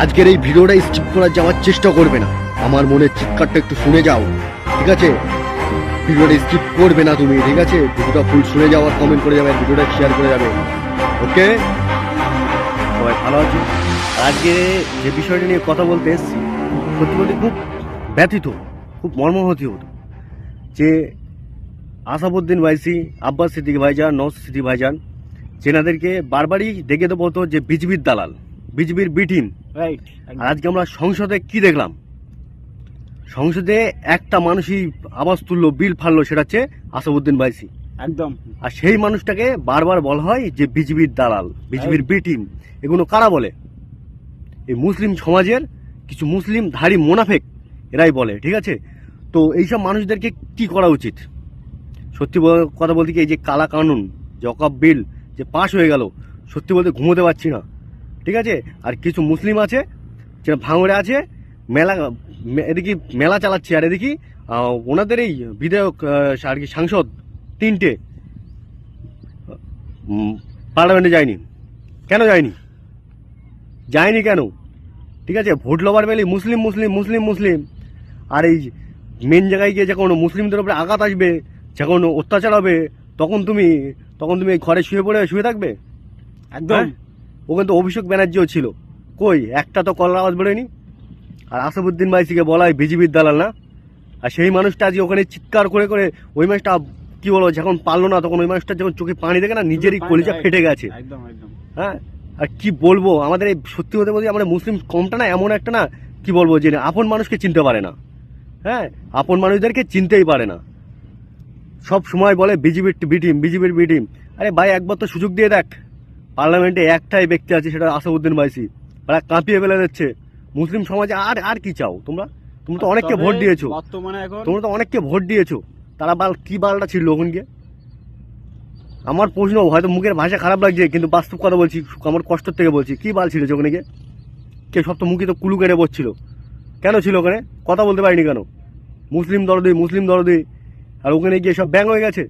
আজকের এই ভিডিওটা স্কিপ করার যাওয়ার চেষ্টা করবে না। আমার মনের চিৎকারটা একটু শুনে যাও, ঠিক আছে? ভিডিওটা স্কিপ করবে না তুমি, ঠিক আছে? ভিডিওটা ফুল শুনে যাও আর কমেন্ট করে যাবে, ভিডিওটা শেয়ার করে যাবে। ওকে, সবাই ভালো আছি। আজকে যে বিষয়টা নিয়ে কথা বলতে এসেছি, সত্যি বলতে খুব ব্যথিত, খুব মর্মাহত হতো যে আসাবউদ্দিন ওয়াইসি, আব্বাস সিদ্দিকী ভাইজান, নওশাদ সিদ্দিকী ভাইজান, যেনাদেরকে বারবারই দেখে দেবো হতো যে বিজেপির দালাল, বিজেপির বি টিম। রাইট। আর আজকে আমরা সংসদে কি দেখলাম? সংসদে একটা মানুষই আওয়াজ তুললো, বিল ফাললো, সেটা হচ্ছে আসাবউদ্দিন ওয়াইসি। একদম। আর সেই মানুষটাকে বারবার বলা হয় যে বিজেপির দালাল, বিজেপির বি টিম। এগুলো কারা বলে? এই মুসলিম সমাজের কিছু মুসলিম ধারী মোনাফেক এরাই বলে, ঠিক আছে? তো এইসব মানুষদেরকে কি করা উচিত? সত্যি কথা বলতে কি, এই যে কালা কানুন, যে ওয়াকফ বিল যে পাশ হয়ে গেল, সত্যি বলতে ঘুমোতে পারছি না, ঠিক আছে? আর কিছু মুসলিম আছে যেটা ভাঙড়ে আছে, মেলা এদিকে মেলা চালাচ্ছে, আর এদিকে ওনাদের এই বিধায়ক আর কি সাংসদ তিনটে পার্লামেন্টে যায়নি। কেন যায়নি? যায়নি কেন? ঠিক আছে, ভোট লবার বেলি মুসলিম মুসলিম মুসলিম মুসলিম, আর এই মেন জায়গায় গিয়ে যখন মুসলিমদের উপরে আঘাত আসবে, যখন অত্যাচার হবে, তখন তুমি এই ঘরে শুয়ে থাকবে? একদম। ওখানে তো অভিষেক ব্যানার্জিও ছিল, কই একটা তো কলার আওয়াজ বেরোয়নি। আর আসাবউদ্দিন ওয়াইসিকে বলা হয় বিজেপির দালাল না? আর সেই মানুষটা আজ ওখানে চিৎকার করে করে, ওই মানুষটা কি বলো, যখন পারলো না তখন ওই মানুষটা যখন চোখে পানি দেখে না, নিজেরই কলিজা ফেটে গেছে। একদম একদম। হ্যাঁ, আর কি বলবো, আমাদের এই সত্যি হতে বলতে আমাদের মুসলিম কমটা না এমন একটা না, কি বলবো, যে আপন মানুষকে চিনতে পারে না। হ্যাঁ, আপন মানুষদেরকে চিনতেই পারে না, সব সময় বলে বিজেপির বিটিম, বিজেপির বিটিম। আরে ভাই, একবার তো সুযোগ দিয়ে দেখ। পার্লামেন্টে একটাই ব্যক্তি আছে, সেটা আসাবউদ্দিন ওয়াইসি। ওরা কাঁপিয়ে ফেলে দিচ্ছে মুসলিম সমাজে। আর আর কি চাও তোমরা? তোমরা তো অনেককে ভোট দিয়েছো, বর্তমানে এখন তোমরা তো অনেককে ভোট দিয়েছো, তারা কি বালটা ছিল ওখান গিয়ে? আমার প্রশ্ন, হয়তো মুখের ভাষা খারাপ লাগছে, কিন্তু বাস্তব কথা বলছি, আমার কষ্ট থেকে বলছি, কি বাল ছিল ওখানে গিয়ে? কে সব তো মুখে তো কুলু কেটে বসছিল, কেন ছিল ওখানে? কথা বলতে পারিনি কেন? মুসলিম দরদি, মুসলিম দরদি, আর ওখানে গিয়ে সব ব্যাং হয়ে গেছে।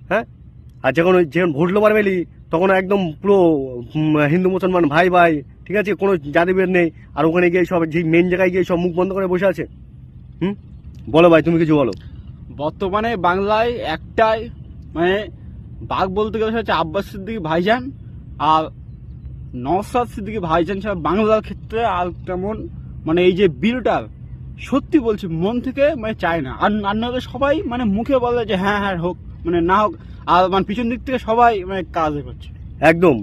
হ্যাঁ, আর যখন ভোট লোবার মেলি, তখন একদম পুরো হিন্দু মুসলমান ভাই ভাই, ঠিক আছে, কোনো জাতিভেদ নেই। আর ওখানে গিয়ে সব যে মেন জায়গায় গিয়ে সব মুখ বন্ধ করে বসে আছে। বলো ভাই, তুমি কিছু বলো। বর্তমানে বাংলায় একটাই মানে বাঘ বলতে গেলে হচ্ছে আব্বাস সিদ্দিকী ভাইজান আর নওশাদ সিদ্দিকী ভাইজান ছাড়া বাংলার ক্ষেত্রে আর তেমন মানে এই যে বিলটা সত্যি বলছি মন থেকে মানে চায় না। আর অন্যদের সবাই মানে মুখে বলে যে হ্যাঁ হ্যাঁ হোক, মানে না হোক, আর মানে পিছন দিক থেকে সবাই মানে কাজ করছে। একদম